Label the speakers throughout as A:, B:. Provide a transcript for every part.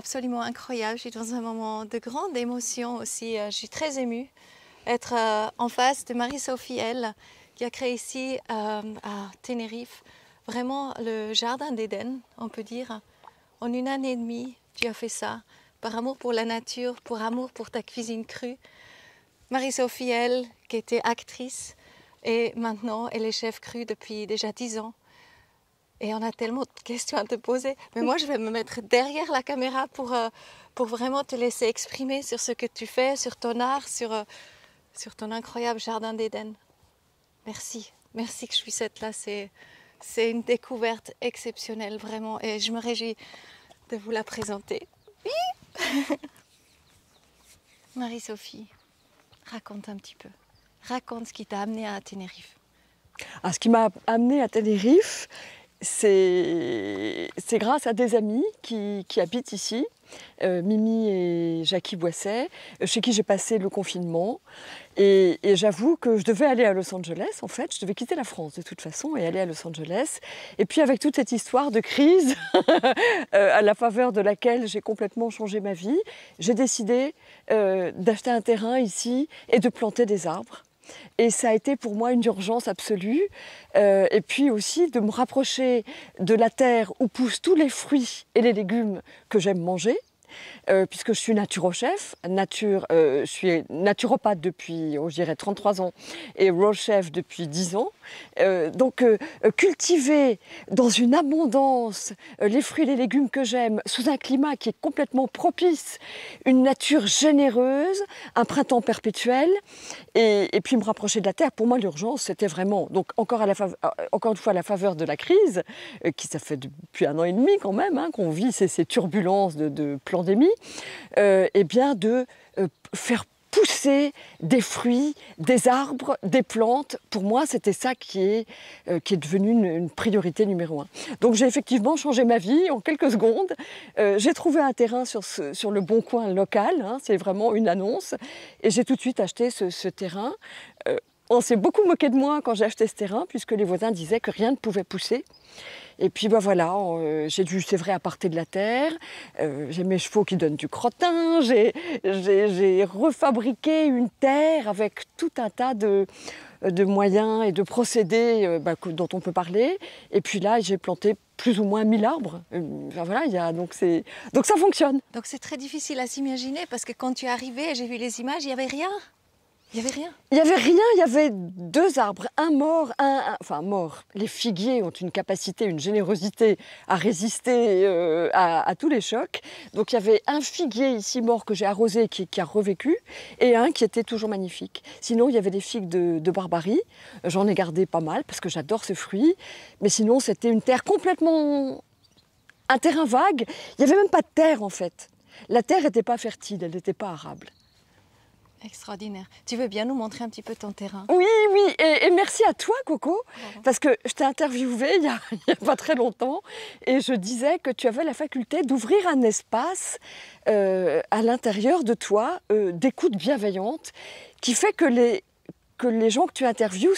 A: absolument incroyable. Je suis dans un moment de grande émotion aussi. Je suis très émue d'être en face de Marie-Sophie L, qui a créé ici à Tenerife vraiment le jardin d'Éden, on peut dire. En une année et demie, tu as fait ça, par amour pour la nature, par amour pour ta cuisine crue. Marie-Sophie L, qui était actrice, et maintenant elle est chef crue depuis déjà 10 ans. Et on a tellement de questions à te poser. Mais moi, je vais me mettre derrière la caméra pour vraiment te laisser exprimer sur ce que tu fais, sur ton art, sur ton incroyable jardin d'Éden. Merci. Merci que je puisse être là. C'est une découverte exceptionnelle, vraiment. Et je me réjouis de vous la présenter. Oui. Marie-Sophie, raconte un petit peu. Raconte ce qui t'a amené à Tenerife.
B: Ce qui m'a amené à Tenerife, c'est grâce à des amis qui habitent ici, Mimi et Jackie Boisset, chez qui j'ai passé le confinement. Et j'avoue que je devais aller à Los Angeles, en fait. Je devais quitter la France de toute façon et aller à Los Angeles. Et puis avec toute cette histoire de crise, à la faveur de laquelle j'ai complètement changé ma vie, j'ai décidé d'acheter un terrain ici et de planter des arbres. Et ça a été pour moi une urgence absolue. Et puis aussi de me rapprocher de la terre où poussent tous les fruits et les légumes que j'aime manger. Puisque je suis naturochef, je suis naturopathe depuis, je dirais, 33 ans et raw chef depuis 10 ans. Donc cultiver dans une abondance les fruits et les légumes que j'aime, sous un climat qui est complètement propice, une nature généreuse, un printemps perpétuel, et puis me rapprocher de la terre, pour moi l'urgence c'était vraiment, donc encore une fois à la faveur de la crise, qui ça fait depuis 1 an et demi quand même, hein, qu'on vit ces turbulences de pandémie, et bien de faire pousser des fruits, des arbres, des plantes. Pour moi, c'était ça qui est devenu une priorité numéro 1. Donc j'ai effectivement changé ma vie en quelques secondes. J'ai trouvé un terrain sur le Bon Coin local, hein, c'est vraiment une annonce, et j'ai tout de suite acheté ce terrain. On s'est beaucoup moqué de moi quand j'ai acheté ce terrain, puisque les voisins disaient que rien ne pouvait pousser. Et puis voilà, j'ai dû, c'est vrai, apporter de la terre, j'ai mes chevaux qui donnent du crottin, j'ai refabriqué une terre avec tout un tas de moyens et de procédés dont on peut parler. Et puis là, j'ai planté plus ou moins 1000 arbres. Enfin, voilà, donc ça fonctionne.
A: Donc c'est très difficile à s'imaginer parce que quand tu es arrivé, j'ai vu les images, il n'y avait rien. Il n'y avait rien.
B: Il n'y avait rien, il y avait 2 arbres, un mort, enfin mort. Les figuiers ont une capacité, une générosité à résister à tous les chocs. Donc il y avait un figuier ici mort que j'ai arrosé qui a revécu et un qui était toujours magnifique. Sinon il y avait des figues de Barbarie, j'en ai gardé pas mal parce que j'adore ce fruit. Mais sinon c'était une terre complètement... un terrain vague. Il n'y avait même pas de terre en fait. La terre n'était pas fertile, elle n'était pas arable.
A: Extraordinaire. Tu veux bien nous montrer un petit peu ton terrain?
B: Oui, oui, et merci à toi, Coco, parce que je t'ai interviewée il y a pas très longtemps et je disais que tu avais la faculté d'ouvrir un espace à l'intérieur de toi, d'écoute bienveillante, qui fait que les gens que tu interviews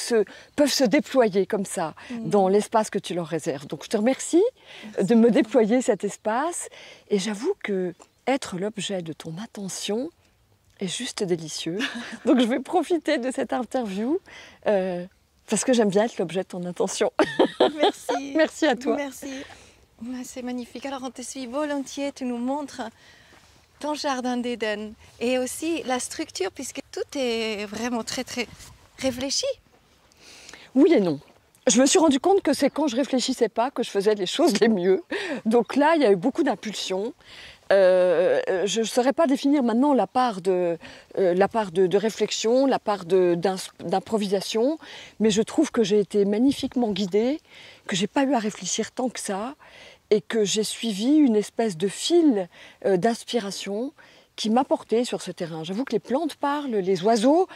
B: peuvent se déployer comme ça dans l'espace que tu leur réserves. Donc je te remercie de me déployer cet espace et j'avoue que être l'objet de ton attention est juste délicieux. Donc je vais profiter de cette interview parce que j'aime bien être l'objet de ton attention.
A: Merci.
B: Merci à toi.
A: Merci. C'est magnifique. Alors on te suit volontiers, tu nous montres ton jardin d'Éden et aussi la structure puisque tout est vraiment très très réfléchi. Oui
B: et non. Je me suis rendu compte que c'est quand je réfléchissais pas que je faisais les choses les mieux. Donc là, il y a eu beaucoup d'impulsions. Je ne saurais pas définir maintenant la part de réflexion, la part d'improvisation, mais je trouve que j'ai été magnifiquement guidée, que je n'ai pas eu à réfléchir tant que ça, et que j'ai suivi une espèce de fil d'inspiration qui m'a portée sur ce terrain. J'avoue que les plantes parlent, les oiseaux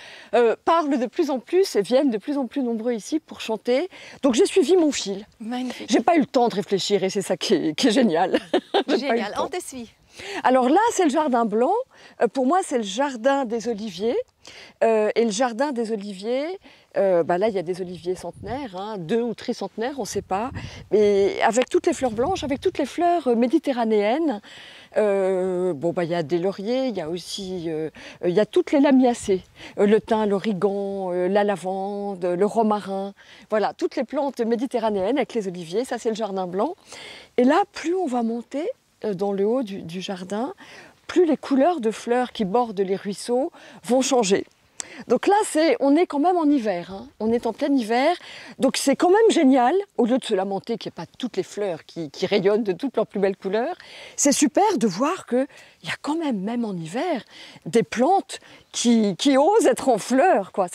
B: parlent de plus en plus et viennent de plus en plus nombreux ici pour chanter. Donc j'ai suivi mon fil.
A: Magnifique.
B: J'ai pas eu le temps de réfléchir et c'est ça qui est génial.
A: Génial, on te suit.
B: Alors là, c'est le jardin blanc. Pour moi, c'est le jardin des oliviers. Et le jardin des oliviers, Là, il y a des oliviers centenaires, hein, 2 ou tricentenaires, on ne sait pas. Mais avec toutes les fleurs blanches, avec toutes les fleurs méditerranéennes, il y a des lauriers, il y a aussi il y a toutes les lamiacées, le thym, l'origan, la lavande, le romarin, voilà, toutes les plantes méditerranéennes avec les oliviers, ça c'est le jardin blanc. Et là, plus on va monter dans le haut du jardin, plus les couleurs de fleurs qui bordent les ruisseaux vont changer. Donc là, on est quand même en hiver, hein. On est en plein hiver, donc c'est quand même génial, au lieu de se lamenter qu'il n'y ait pas toutes les fleurs qui rayonnent de toutes leurs plus belles couleurs, c'est super de voir qu'il y a quand même en hiver, des plantes qui osent être en fleurs, quoi.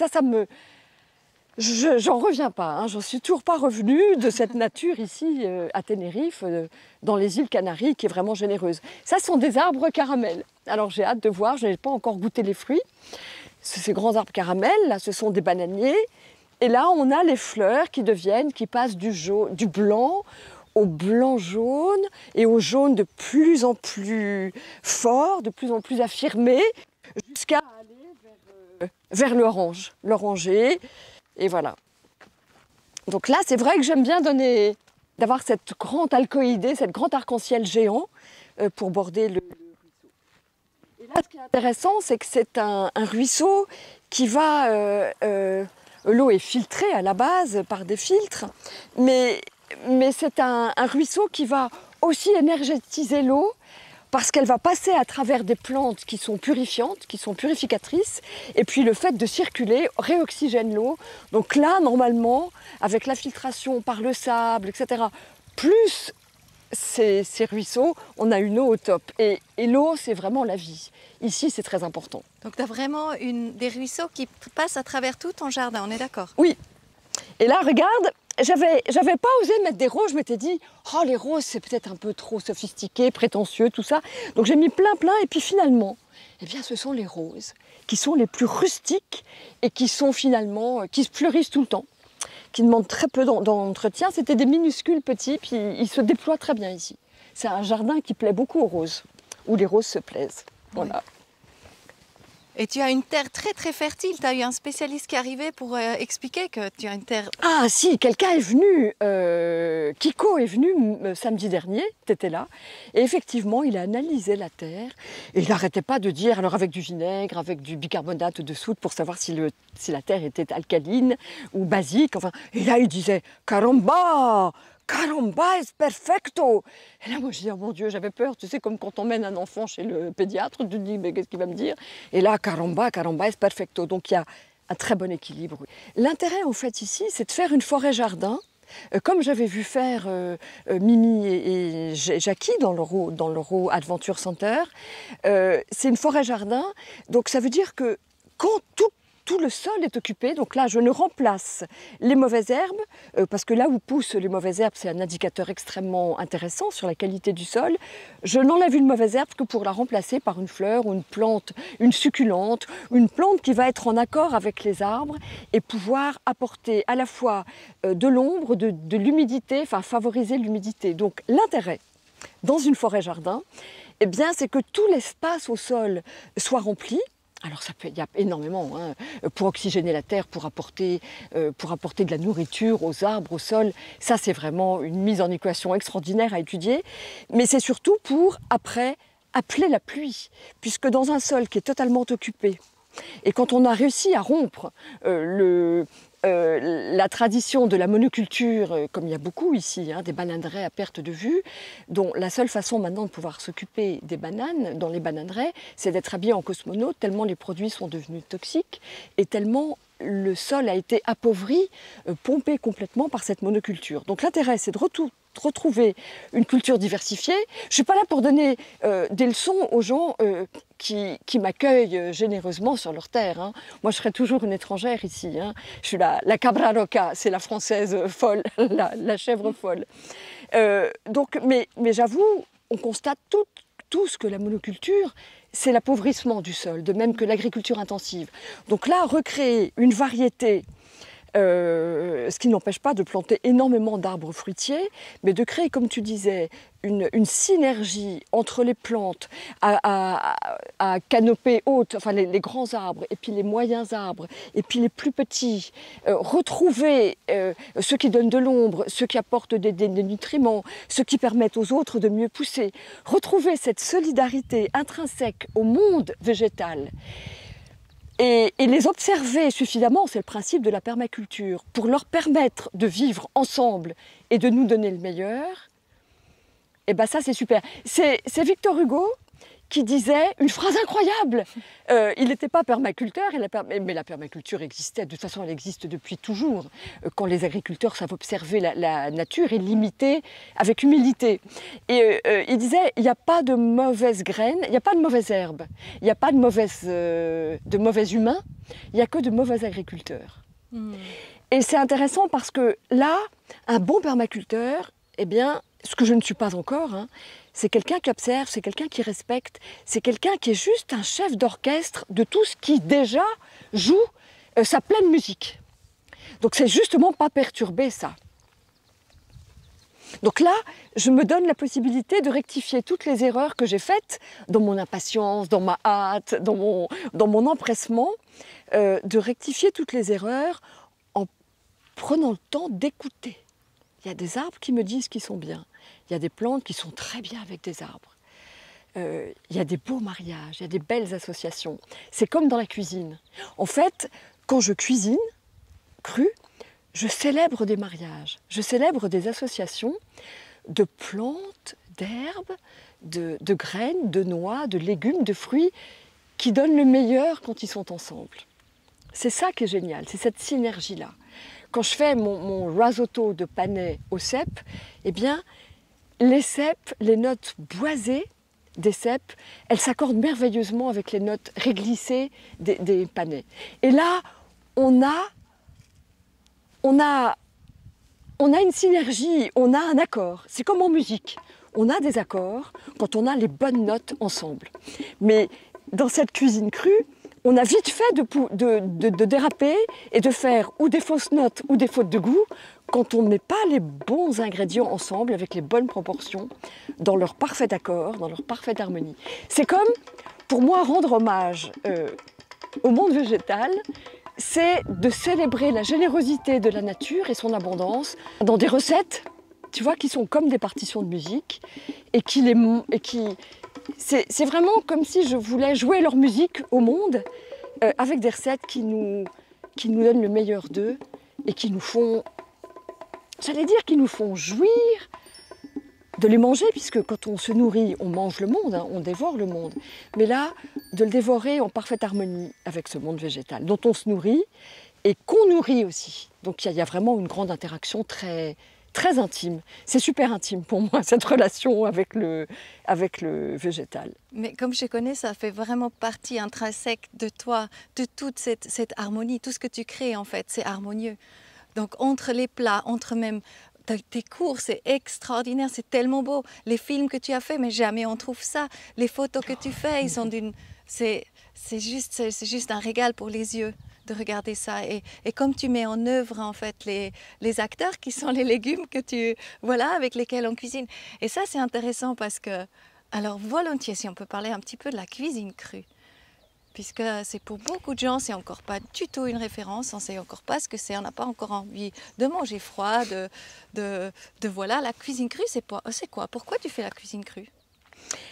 B: J'en reviens pas, hein. J'en suis toujours pas revenue de cette nature ici à Tenerife, dans les îles Canaries, qui est vraiment généreuse. Ça, ce sont des arbres caramel. Alors j'ai hâte de voir, je n'ai pas encore goûté les fruits. Ces grands arbres caramel, là, ce sont des bananiers. Et là, on a les fleurs qui passent du blanc au blanc jaune et au jaune de plus en plus fort, de plus en plus affirmé, jusqu'à aller vers l'orange, l'oranger. Et voilà. Donc là, c'est vrai que j'aime bien d'avoir cette grande alcoïdée, cette grande arc-en-ciel géant pour border le ruisseau. Et là, ce qui est intéressant, c'est que c'est un ruisseau qui va... l'eau est filtrée à la base par des filtres, mais c'est un ruisseau qui va aussi énergétiser l'eau parce qu'elle va passer à travers des plantes qui sont purifiantes, qui sont purificatrices, et puis le fait de circuler réoxygène l'eau. Donc là, normalement, avec la filtration par le sable, etc., plus ces ruisseaux, on a une eau au top. Et l'eau, c'est vraiment la vie. Ici, c'est très important.
A: Donc tu as vraiment des ruisseaux qui passent à travers tout ton jardin, on est d'accord?
B: Oui. Et là, regarde, j'avais pas osé mettre des roses, je m'étais dit, oh les roses c'est peut-être un peu trop sophistiqué, prétentieux, tout ça. Donc j'ai mis plein, et puis finalement, eh bien ce sont les roses qui sont les plus rustiques et qui sont finalement, qui fleurissent tout le temps, qui demandent très peu d'entretien. C'était des minuscules petits, puis ils se déploient très bien ici. C'est un jardin qui plaît beaucoup aux roses, où les roses se plaisent. Voilà.
A: Oui. Et tu as une terre très très fertile. Tu as eu un spécialiste qui est arrivé pour expliquer que tu as une terre...
B: Ah si, quelqu'un est venu, Kiko est venu samedi dernier, tu étais là, et effectivement il a analysé la terre, et il n'arrêtait pas de dire, alors avec du vinaigre, avec du bicarbonate de soude pour savoir si la terre était alcaline ou basique, enfin, et là il disait « Caramba !» Caramba, es perfecto! Et là, moi, je dis, oh mon Dieu, j'avais peur. Tu sais, comme quand on mène un enfant chez le pédiatre, tu te dis, mais qu'est-ce qu'il va me dire? Et là, caramba, es perfecto. Donc, il y a un très bon équilibre. Oui. L'intérêt, en fait, ici, c'est de faire une forêt-jardin, comme j'avais vu faire Mimi et Jackie dans l'Euro Adventure Center. C'est une forêt-jardin, donc ça veut dire que quand tout le sol est occupé, donc là je ne remplace les mauvaises herbes, parce que là où poussent les mauvaises herbes, c'est un indicateur extrêmement intéressant sur la qualité du sol. Je n'enlève une mauvaise herbe que pour la remplacer par une fleur ou une plante, une succulente, une plante qui va être en accord avec les arbres et pouvoir apporter à la fois de l'ombre, de l'humidité, enfin favoriser l'humidité. Donc l'intérêt dans une forêt-jardin, eh bien, c'est que tout l'espace au sol soit rempli. Alors il y a énormément hein, pour oxygéner la terre, pour apporter de la nourriture aux arbres, au sol. Ça, c'est vraiment une mise en équation extraordinaire à étudier. Mais c'est surtout pour, après, appeler la pluie. Puisque dans un sol qui est totalement occupé, et quand on a réussi à rompre la tradition de la monoculture, comme il y a beaucoup ici, hein, des bananeraies à perte de vue, dont la seule façon maintenant de pouvoir s'occuper des bananes dans les bananeraies, c'est d'être habillé en cosmonaute, tellement les produits sont devenus toxiques et tellement le sol a été appauvri, pompé complètement par cette monoculture. Donc l'intérêt, c'est de retrouver une culture diversifiée. Je ne suis pas là pour donner des leçons aux gens qui m'accueillent généreusement sur leur terre. Hein. Moi, je serai toujours une étrangère ici. Hein. Je suis la cabra loca, c'est la française folle, la chèvre folle. Mais j'avoue, on constate tout ce que la monoculture, c'est l'appauvrissement du sol, de même que l'agriculture intensive. Donc là, recréer une variété ce qui n'empêche pas de planter énormément d'arbres fruitiers, mais de créer, comme tu disais, une synergie entre les plantes à canopée haute, enfin les grands arbres, et puis les moyens arbres, et puis les plus petits, retrouver ceux qui donnent de l'ombre, ceux qui apportent des nutriments, ceux qui permettent aux autres de mieux pousser, retrouver cette solidarité intrinsèque au monde végétal. Et les observer suffisamment, c'est le principe de la permaculture, pour leur permettre de vivre ensemble et de nous donner le meilleur, et bien ça c'est super. C'est Victor Hugo qui disait une phrase incroyable. Il n'était pas permaculteur, mais la permaculture existait, de toute façon elle existe depuis toujours, quand les agriculteurs savent observer la nature et l'imiter avec humilité. Et il disait, il n'y a pas de mauvaises graines, il n'y a pas de mauvaises herbes, il n'y a pas de mauvais humains, il n'y a que de mauvais agriculteurs. Et c'est intéressant parce que là, un bon permaculteur, eh bien, ce que je ne suis pas encore, hein, c'est quelqu'un qui observe, c'est quelqu'un qui respecte, c'est quelqu'un qui est juste un chef d'orchestre de tout ce qui déjà joue sa pleine musique. Donc c'est justement pas perturber ça. Donc là, je me donne la possibilité de rectifier toutes les erreurs que j'ai faites dans mon impatience, dans ma hâte, dans mon empressement, de rectifier toutes les erreurs en prenant le temps d'écouter. Il y a des arbres qui me disent qu'ils sont bien. Il y a des plantes qui sont très bien avec des arbres. Il y a des beaux mariages, il y a des belles associations. C'est comme dans la cuisine. En fait, quand je cuisine cru, je célèbre des mariages, je célèbre des associations de plantes, d'herbes, de graines, de noix, de légumes, de fruits qui donnent le meilleur quand ils sont ensemble. C'est ça qui est génial, c'est cette synergie-là. Quand je fais mon risotto de panais au cèpe, eh bien, les cèpes, les notes boisées des cèpes, elles s'accordent merveilleusement avec les notes réglissées des panais. Et là, on a une synergie, on a un accord. C'est comme en musique. On a des accords quand on a les bonnes notes ensemble. Mais dans cette cuisine crue, on a vite fait de déraper et de faire ou des fausses notes ou des fautes de goût quand on ne met pas les bons ingrédients ensemble avec les bonnes proportions, dans leur parfait accord, dans leur parfaite harmonie. C'est comme, pour moi, rendre hommage au monde végétal, c'est de célébrer la générosité de la nature et son abondance dans des recettes, tu vois, qui sont comme des partitions de musique et c'est vraiment comme si je voulais jouer leur musique au monde avec des recettes qui nous donnent le meilleur d'eux et qui nous font, j'allais dire, qui nous font jouir de les manger, puisque quand on se nourrit, on mange le monde, hein, on dévore le monde. Mais là, de le dévorer en parfaite harmonie avec ce monde végétal, dont on se nourrit et qu'on nourrit aussi. Donc il y a vraiment une grande interaction très, très intime. C'est super intime pour moi, cette relation avec le végétal.
A: Mais comme je connais, ça fait vraiment partie intrinsèque de toi, de toute cette harmonie. Tout ce que tu crées, en fait, c'est harmonieux. Donc entre les plats, entre même tes cours, c'est extraordinaire, c'est tellement beau. Les films que tu as faits, mais jamais on trouve ça. Les photos que tu fais, ils sont c'est juste un régal pour les yeux de regarder ça. Et comme tu mets en œuvre, en fait, les acteurs qui sont les légumes avec lesquels on cuisine. Et ça, c'est intéressant parce que, alors volontiers, si on peut parler un petit peu de la cuisine crue. Puisque c'est pour beaucoup de gens, c'est encore pas du tout une référence, on ne sait encore pas ce que c'est, on n'a pas encore envie de manger froid, voilà, la cuisine crue, c'est quoi? Pourquoi tu fais la cuisine crue?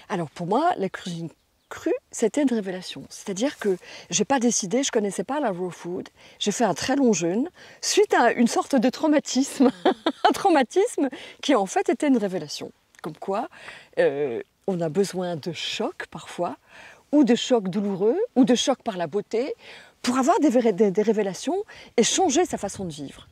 B: Alors pour moi, la cuisine crue, c'était une révélation. C'est-à-dire que je n'ai pas décidé, je ne connaissais pas la raw food, j'ai fait un très long jeûne, suite à une sorte de traumatisme, un traumatisme qui en fait était une révélation. Comme quoi, on a besoin de chocs parfois, ou de chocs douloureux, ou de chocs par la beauté, pour avoir des révélations et changer sa façon de vivre.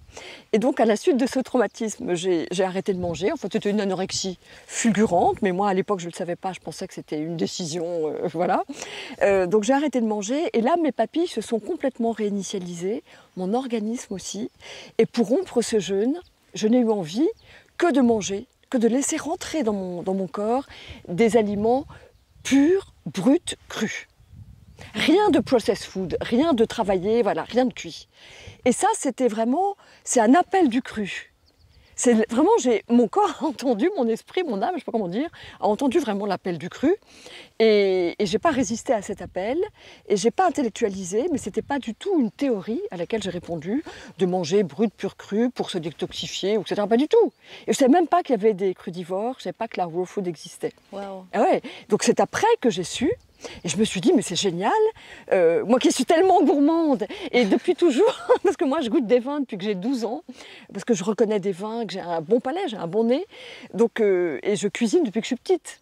B: Et donc, à la suite de ce traumatisme, j'ai arrêté de manger. En fait, c'était une anorexie fulgurante, mais moi, à l'époque, je ne le savais pas, je pensais que c'était une décision, voilà. Donc, j'ai arrêté de manger, et là, mes papilles se sont complètement réinitialisées, mon organisme aussi. Et pour rompre ce jeûne, je n'ai eu envie que de manger, que de laisser rentrer dans mon corps des aliments purs, bruts, crus. Rien de processed food, rien de travaillé, voilà, rien de cuit. Et ça, c'était vraiment, c'est un appel du cru. C'est vraiment, mon corps a entendu, mon esprit, mon âme, je ne sais pas comment dire, a entendu vraiment l'appel du cru. Et je n'ai pas résisté à cet appel, et je n'ai pas intellectualisé, mais ce n'était pas du tout une théorie à laquelle j'ai répondu, de manger brut, pur, cru, pour se détoxifier, etc. Pas du tout. Et je ne savais même pas qu'il y avait des crudivores, je ne savais pas que la raw food existait.
A: Wow.
B: Ah ouais. Donc c'est après que j'ai su, et je me suis dit, mais c'est génial, moi qui suis tellement gourmande, et depuis toujours, parce que moi je goûte des vins depuis que j'ai 12 ans, parce que je reconnais des vins, que j'ai un bon palais, j'ai un bon nez, donc, et je cuisine depuis que je suis petite.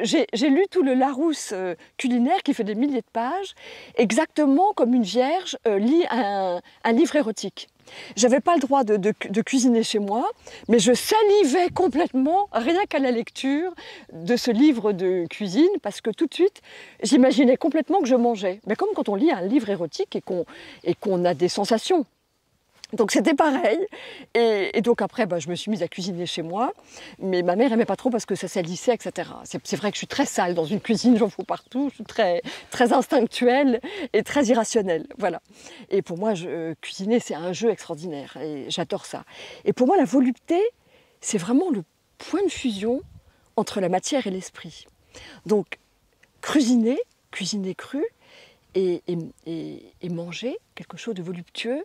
B: J'ai lu tout le Larousse culinaire qui fait des milliers de pages, exactement comme une vierge lit un livre érotique. Je n'avais pas le droit de cuisiner chez moi, mais je salivais complètement, rien qu'à la lecture de ce livre de cuisine, parce que tout de suite, j'imaginais complètement que je mangeais. Mais comme quand on lit un livre érotique et qu'on a des sensations. Donc c'était pareil, et donc après je me suis mise à cuisiner chez moi, mais ma mère n'aimait pas trop parce que ça salissait, etc. C'est vrai que je suis très sale dans une cuisine, j'en fous partout, je suis très, très instinctuelle et très irrationnelle, voilà. Et pour moi, cuisiner c'est un jeu extraordinaire, et j'adore ça. Et pour moi la volupté, c'est vraiment le point de fusion entre la matière et l'esprit. Donc cuisiner cru, et manger quelque chose de voluptueux,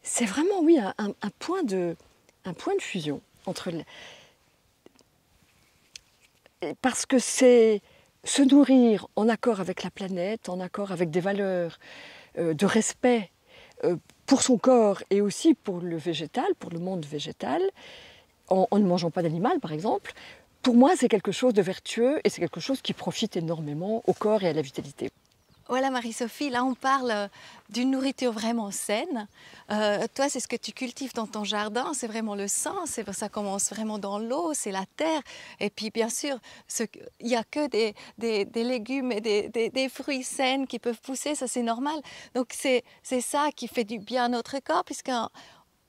B: c'est vraiment, oui, un point de fusion entre parce que c'est se nourrir en accord avec la planète, en accord avec des valeurs de respect pour son corps et aussi pour le végétal, pour le monde végétal, en ne mangeant pas d'animal, par exemple. Pour moi, c'est quelque chose de vertueux et c'est quelque chose qui profite énormément au corps et à la vitalité.
A: Voilà Marie-Sophie, là on parle d'une nourriture vraiment saine. Toi, c'est ce que tu cultives dans ton jardin, c'est vraiment le sang, ça commence vraiment dans l'eau, c'est la terre. Et puis bien sûr, il n'y a que des légumes et des fruits sains qui peuvent pousser, ça c'est normal. Donc c'est ça qui fait du bien à notre corps, puisqu'en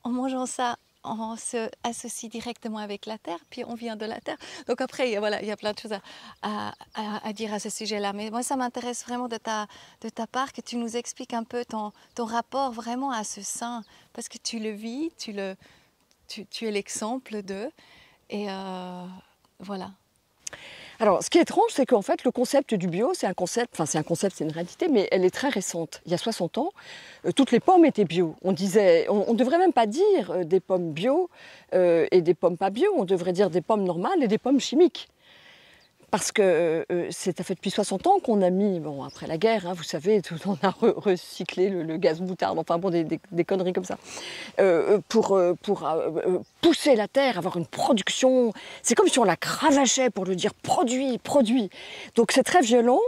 A: mangeant ça, on se associe directement avec la terre, puis on vient de la terre. Donc après, voilà, il y a plein de choses à dire à ce sujet-là. Mais moi, ça m'intéresse vraiment de ta part que tu nous expliques un peu ton rapport vraiment à ce sein, parce que tu le vis, tu es l'exemple d'eux. Et voilà.
B: Alors, ce qui est étrange, c'est qu'en fait, le concept du bio, c'est une réalité, mais elle est très récente. Il y a 60 ans, toutes les pommes étaient bio. On ne devrait même pas dire des pommes bio et des pommes pas bio, on devrait dire des pommes normales et des pommes chimiques. Parce que ça fait depuis 60 ans qu'on a mis, bon, après la guerre, hein, vous savez, on a recyclé le gaz moutarde, enfin bon, des conneries comme ça, pour pousser la terre, avoir une production. C'est comme si on la cravachait pour lui dire produit, produit. Donc c'est très violent.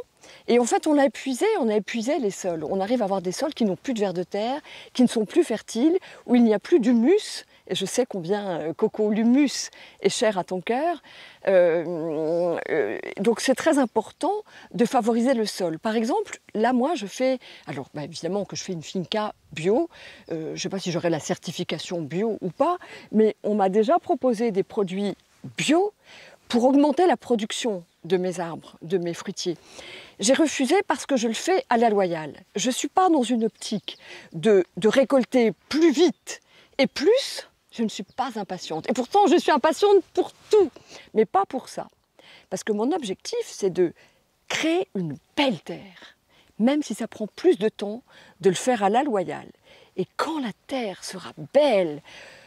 B: Et en fait, on a épuisé les sols. On arrive à avoir des sols qui n'ont plus de vers de terre, qui ne sont plus fertiles, où il n'y a plus d'humus. Et je sais combien, Coco, l'humus est cher à ton cœur. Donc c'est très important de favoriser le sol. Par exemple, là, moi, je fais... Alors, évidemment que je fais une finca bio. Je ne sais pas si j'aurai la certification bio ou pas, mais on m'a déjà proposé des produits bio pour augmenter la production de mes arbres, de mes fruitiers. J'ai refusé parce que je le fais à la loyale. Je ne suis pas dans une optique de récolter plus vite et plus. Je ne suis pas impatiente. Et pourtant, je suis impatiente pour tout, mais pas pour ça. Parce que mon objectif, c'est de créer une belle terre, même si ça prend plus de temps de le faire à la loyale. Et quand la terre sera belle,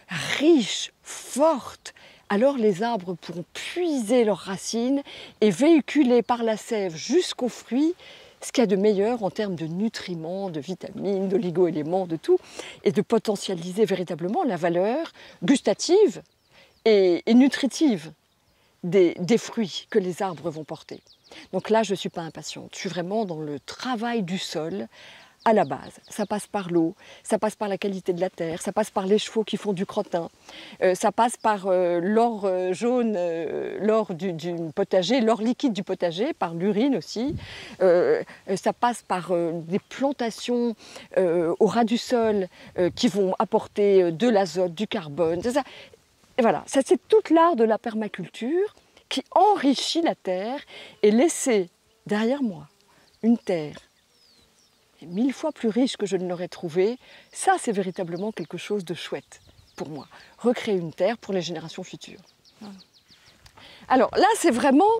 B: riche, forte, alors les arbres pourront puiser leurs racines et véhiculer par la sève jusqu'aux fruits ce qu'il y a de meilleur en termes de nutriments, de vitamines, d'oligo-éléments, de tout, et de potentialiser véritablement la valeur gustative et nutritive des fruits que les arbres vont porter. Donc là, je ne suis pas impatiente, je suis vraiment dans le travail du sol, à la base. Ça passe par l'eau, ça passe par la qualité de la terre, ça passe par les chevaux qui font du crottin, ça passe par l'or jaune, l'or du potager, l'or liquide du potager, par l'urine aussi. Ça passe par des plantations au ras du sol qui vont apporter de l'azote, du carbone. Et voilà, ça c'est toute l'art de la permaculture qui enrichit la terre et laisser derrière moi une terre est 1000 fois plus riche que je ne l'aurais trouvée, ça c'est véritablement quelque chose de chouette pour moi. Recréer une terre pour les générations futures. Alors là c'est vraiment,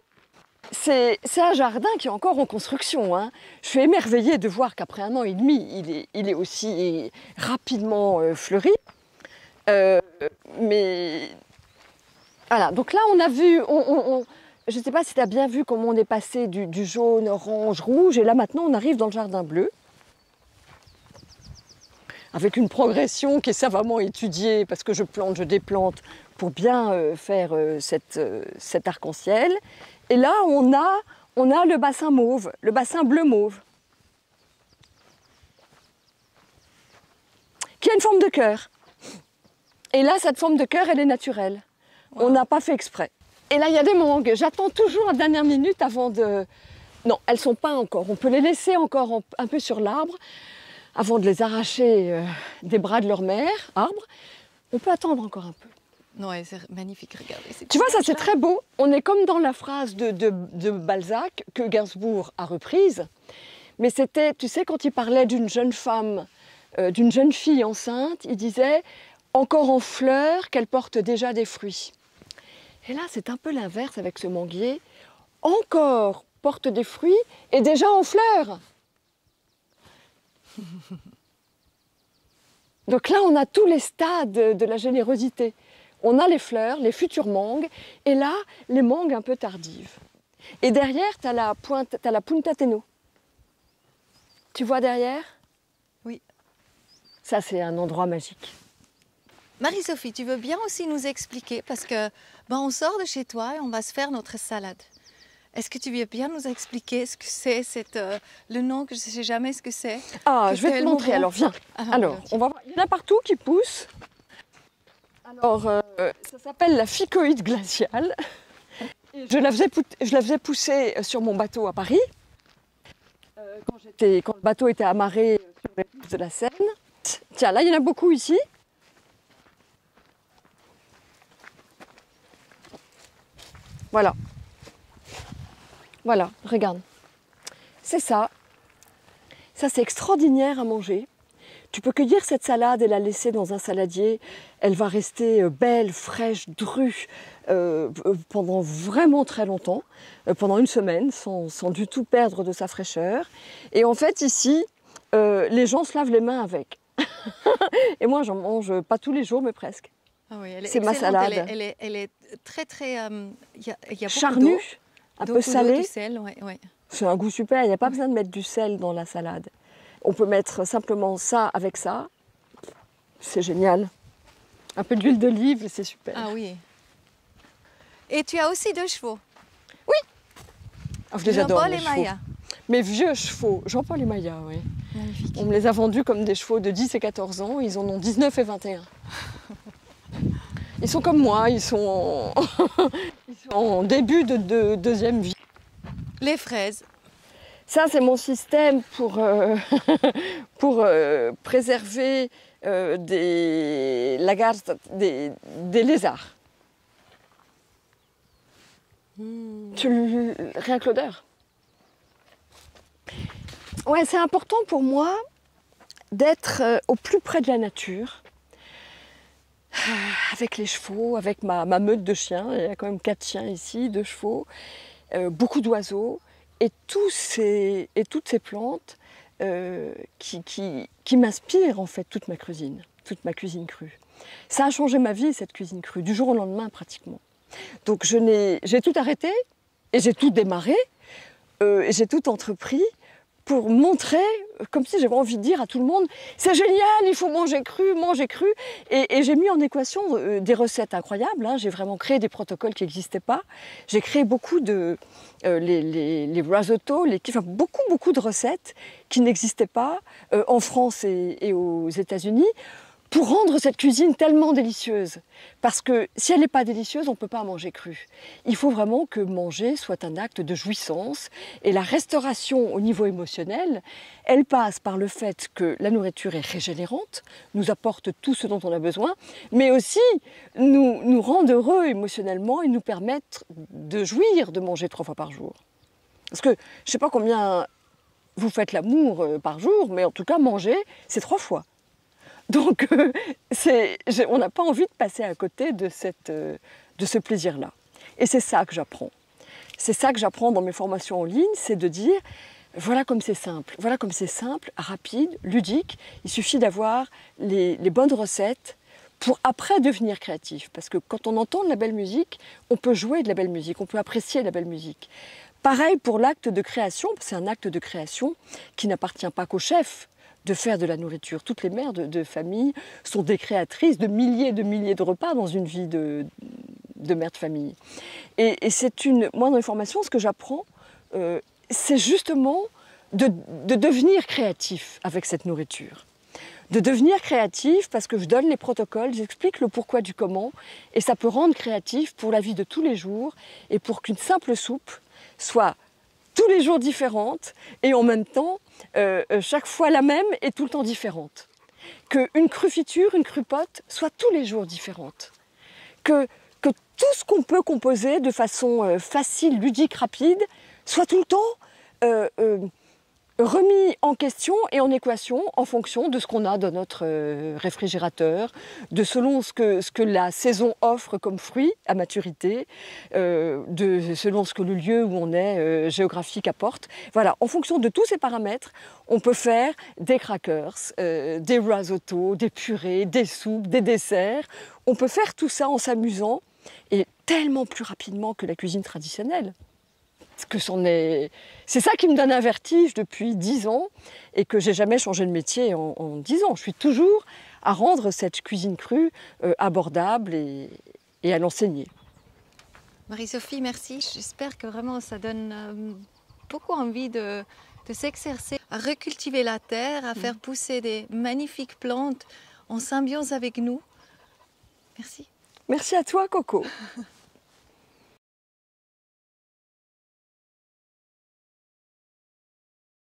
B: c'est un jardin qui est encore en construction. Hein. Je suis émerveillée de voir qu'après 1 an et demi, il est aussi rapidement fleuri. Mais voilà, donc là on a vu, je ne sais pas si tu as bien vu comment on est passé du jaune, orange, rouge, et là maintenant on arrive dans le jardin bleu, avec une progression qui est savamment étudiée, parce que je déplante pour bien faire cet arc-en-ciel. Et là on a le bassin mauve, le bassin bleu mauve, qui a une forme de cœur. Et là, cette forme de cœur, elle est naturelle. Wow. On n'a pas fait exprès. Et là, il y a des mangues. J'attends toujours la dernière minute avant de... Non, elles ne sont pas encore. On peut les laisser encore un peu sur l'arbre avant de les arracher des bras de leur mère, arbre. On peut attendre encore un peu.
A: Non, c'est magnifique, regardez.
B: Tu vois, ça c'est très beau. On est comme dans la phrase de Balzac que Gainsbourg a reprise. Mais c'était, tu sais, quand il parlait d'une jeune femme, d'une jeune fille enceinte, il disait... encore en fleurs, qu'elle porte déjà des fruits. Et là, c'est un peu l'inverse avec ce manguier. Encore porte des fruits et déjà en fleurs. Donc là, on a tous les stades de la générosité. On a les fleurs, les futures mangues, et là, les mangues un peu tardives. Et derrière, tu as la Punta Teno. Tu vois derrière?
A: Oui.
B: Ça, c'est un endroit magique.
A: Marie-Sophie, tu veux bien aussi nous expliquer, parce que on sort de chez toi et on va se faire notre salade. Est-ce que tu veux bien nous expliquer ce que c'est, le nom que je ne sais jamais ce que c'est?
B: Ah, je vais te montrer,
A: bon.
B: alors viens. Alors, on va voir. Il y en a partout qui poussent. Alors, ça s'appelle la ficoïde glaciale. Je la faisais pousser sur mon bateau à Paris, quand le bateau était amarré sur les rives de la Seine. Tiens, là, il y en a beaucoup ici. Voilà. Voilà, regarde. C'est ça. Ça, c'est extraordinaire à manger. Tu peux cueillir cette salade et la laisser dans un saladier. Elle va rester belle, fraîche, drue pendant vraiment très longtemps, pendant 1 semaine, sans du tout perdre de sa fraîcheur. Et en fait, ici, les gens se lavent les mains avec. Et moi, j'en mange pas tous les jours, mais presque.
A: Ah oui, elle est
B: c'est ma salade.
A: Elle est très, très... y a
B: charnue, un peu salée.
A: Du sel, ouais.
B: C'est un goût super, il n'y a pas besoin de mettre du sel dans la salade. On peut mettre simplement ça avec ça. C'est génial. Un peu d'huile d'olive, c'est super.
A: Ah oui. Et tu as aussi 2 chevaux?
B: Oui. Oh, je les adore, les
A: chevaux.
B: Mes vieux chevaux, Jean-Paul et Maya, oui.
A: Magnifique.
B: On me les a vendus comme des chevaux de 10 et 14 ans, ils en ont 19 et 21. Ils sont comme moi, ils sont en début de deuxième vie.
A: Les fraises.
B: Ça, c'est mon système pour préserver des lagartes, des lézards. Rien que l'odeur. Ouais, c'est important pour moi d'être au plus près de la nature. Avec les chevaux, avec ma meute de chiens, il y a quand même 4 chiens ici, 2 chevaux, beaucoup d'oiseaux et toutes ces plantes qui m'inspirent en fait toute ma cuisine crue. Ça a changé ma vie, cette cuisine crue, du jour au lendemain pratiquement. Donc j'ai tout arrêté et j'ai tout démarré, et j'ai tout entrepris pour montrer, comme si j'avais envie de dire à tout le monde, c'est génial, il faut manger cru. Et j'ai mis en équation des recettes incroyables, hein. J'ai vraiment créé des protocoles qui n'existaient pas. J'ai créé beaucoup de... les risottos, beaucoup de recettes qui n'existaient pas en France et aux États-Unis, pour rendre cette cuisine tellement délicieuse. Parce que si elle n'est pas délicieuse, on ne peut pas manger cru. Il faut vraiment que manger soit un acte de jouissance. Et la restauration au niveau émotionnel, elle passe par le fait que la nourriture est régénérante, nous apporte tout ce dont on a besoin, mais aussi nous rend heureux émotionnellement et nous permettre de jouir de manger 3 fois par jour. Parce que je ne sais pas combien vous faites l'amour par jour, mais en tout cas, manger, c'est 3 fois. Donc, on n'a pas envie de passer à côté de ce plaisir-là. Et c'est ça que j'apprends. C'est ça que j'apprends dans mes formations en ligne, c'est de dire, voilà comme c'est simple, rapide, ludique. Il suffit d'avoir les bonnes recettes pour après devenir créatif. Parce que quand on entend de la belle musique, on peut jouer de la belle musique, on peut apprécier de la belle musique. Pareil pour l'acte de création, c'est un acte de création qui n'appartient pas qu'au chef de faire de la nourriture. Toutes les mères de famille sont des créatrices de milliers de repas dans une vie de mère de famille. Et moi, dans les formations, ce que j'apprends, c'est justement de devenir créatif avec cette nourriture. De devenir créatif parce que je donne les protocoles, j'explique le pourquoi du comment, et ça peut rendre créatif pour la vie de tous les jours et pour qu'une simple soupe soit tous les jours différente et en même temps, chaque fois la même et tout le temps différente. Qu'une crufiture, une crupote soit tous les jours différente. Que tout ce qu'on peut composer de façon facile, ludique, rapide, soit tout le temps remis en question et en équation en fonction de ce qu'on a dans notre réfrigérateur, selon ce que la saison offre comme fruit à maturité, selon ce que le lieu où on est géographique apporte. Voilà, en fonction de tous ces paramètres, on peut faire des crackers, des risottos, des purées, des soupes, des desserts. On peut faire tout ça en s'amusant et tellement plus rapidement que la cuisine traditionnelle. C'est ça qui me donne un vertige depuis 10 ans et que j'ai jamais changé de métier en 10 ans. Je suis toujours à rendre cette cuisine crue abordable et à l'enseigner.
A: Marie-Sophie, merci. J'espère que vraiment ça donne beaucoup envie de s'exercer, à recultiver la terre, à faire pousser des magnifiques plantes en symbiose avec nous. Merci.
B: Merci à toi, Coco.